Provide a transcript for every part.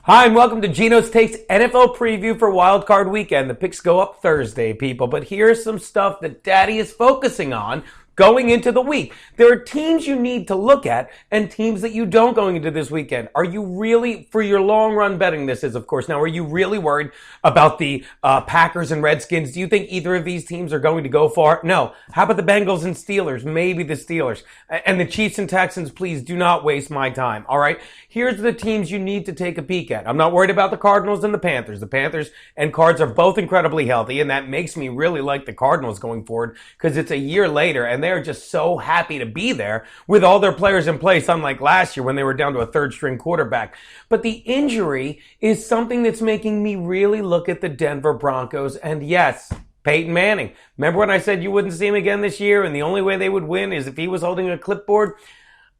Hi, and welcome to Geno's Takes NFL Preview for Wild Card Weekend. The picks go up Thursday, people, but here's some stuff that Daddy is focusing on going into the week. There are teams you need to look at and teams that you don't going into this weekend. Are you really, for your long run betting this is, of course, now, are you really worried about the Packers and Redskins? Do you think either of these teams are going to go far? No. How about the Bengals and Steelers? Maybe the Steelers. And the Chiefs and Texans, please do not waste my time, all right? Here's the teams you need to take a peek at. I'm not worried about the Cardinals and the Panthers. The Panthers and Cards are both incredibly healthy, and that makes me really like the Cardinals going forward because it's a year later, and they're just so happy to be there with all their players in place, unlike last year when they were down to a third-string quarterback. But the injury is something that's making me really look at the Denver Broncos, and yes, Peyton Manning. Remember when I said you wouldn't see him again this year, and the only way they would win is if he was holding a clipboard?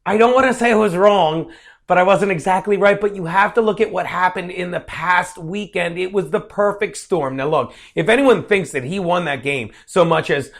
I don't want to say I was wrong, but I wasn't exactly right. But you have to look at what happened in the past weekend. It was the perfect storm. Now look, if anyone thinks that he won that game so much as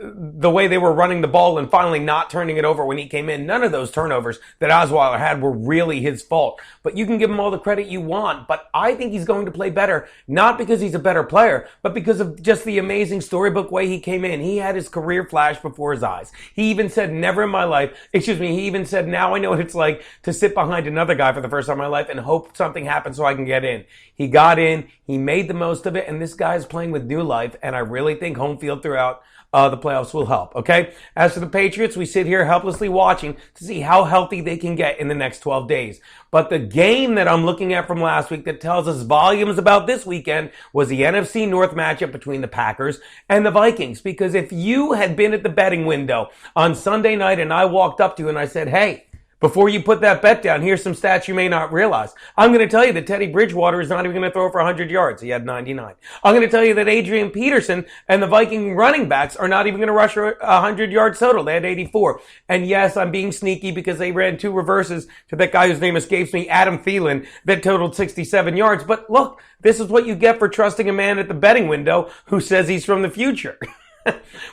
the way they were running the ball and finally not turning it over when he came in, none of those turnovers that Osweiler had were really his fault. But you can give him all the credit you want. But I think he's going to play better, not because he's a better player, but because of just the amazing storybook way he came in. He had his career flash before his eyes. He even said, never in my life, he even said, now I know what it's like to sit behind another guy for the first time in my life and hope something happens so I can get in. He got in, he made the most of it, and this guy is playing with new life, and I really think home field throughout the playoffs will help, okay? As for the Patriots, we sit here helplessly watching to see how healthy they can get in the next 12 days. But the game that I'm looking at from last week that tells us volumes about this weekend was the NFC North matchup between the Packers and the Vikings. Because if you had been at the betting window on Sunday night and I walked up to you and I said, hey, before you put that bet down, here's some stats you may not realize. I'm going to tell you that Teddy Bridgewater is not even going to throw for 100 yards. He had 99. I'm going to tell you that Adrian Peterson and the Viking running backs are not even going to rush 100 yards total. They had 84. And yes, I'm being sneaky because they ran two reverses to that guy whose name escapes me, Adam Thielen, that totaled 67 yards. But look, this is what you get for trusting a man at the betting window who says he's from the future.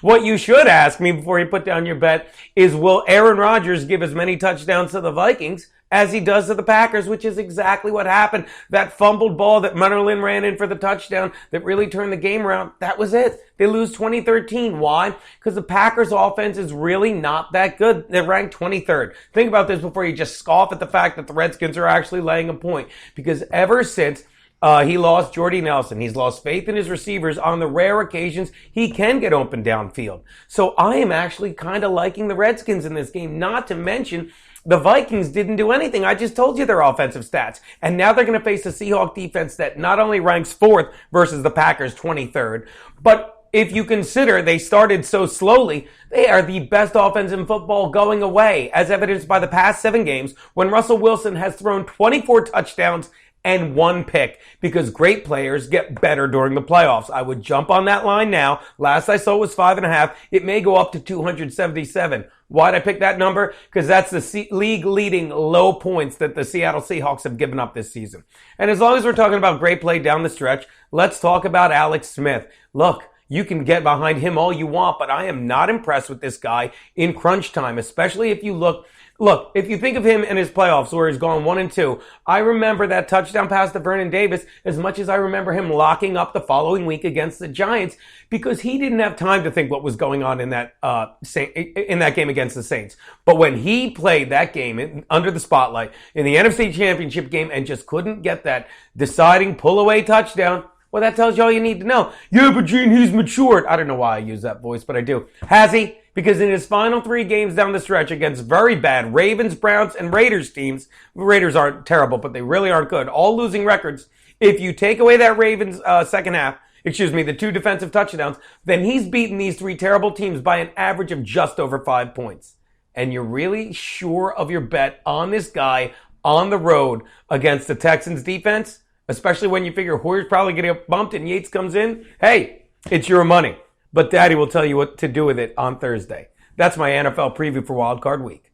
What you should ask me before you put down your bet is, will Aaron Rodgers give as many touchdowns to the Vikings as he does to the Packers, which is exactly what happened. That fumbled ball that Munnerlyn ran in for the touchdown that really turned the game around, that was it. They lose 2013. Why? Because the Packers offense is really not that good. They're ranked 23rd. Think about this before you just scoff at the fact that the Redskins are actually laying a point. Because ever since he lost Jordy Nelson, he's lost faith in his receivers on the rare occasions he can get open downfield. So I am actually kind of liking the Redskins in this game, not to mention the Vikings didn't do anything. I just told you their offensive stats. And now they're going to face a Seahawks defense that not only ranks 4th versus the Packers 23rd, but if you consider they started so slowly, they are the best offense in football going away, as evidenced by the past 7 games when Russell Wilson has thrown 24 touchdowns and 1 pick, because great players get better during the playoffs. I would jump on that line now. Last I saw it was 5.5. It may go up to 277. Why'd I pick that number? Because that's the league-leading low points that the Seattle Seahawks have given up this season. And as long as we're talking about great play down the stretch, let's talk about Alex Smith. Look, you can get behind him all you want, but I am not impressed with this guy in crunch time, especially if you look, if you think of him in his playoffs where he's gone 1-2, I remember that touchdown pass to Vernon Davis as much as I remember him locking up the following week against the Giants, because he didn't have time to think what was going on in that game against the Saints. But when he played that game under the spotlight in the NFC Championship game and just couldn't get that deciding pull-away touchdown, well, that tells you all you need to know. Yeah, but Gene, he's matured. I don't know why I use that voice, but I do. Has he? Because in his final 3 games down the stretch against very bad Ravens, Browns, and Raiders teams, Raiders aren't terrible, but they really aren't good, all losing records. If you take away that Ravens second half, the 2 defensive touchdowns, then he's beaten these 3 terrible teams by an average of just over 5 points. And you're really sure of your bet on this guy on the road against the Texans defense? Especially when you figure Hoyer's probably going to get bumped and Yates comes in. Hey, it's your money. But Daddy will tell you what to do with it on Thursday. That's my NFL preview for Wild Card Week.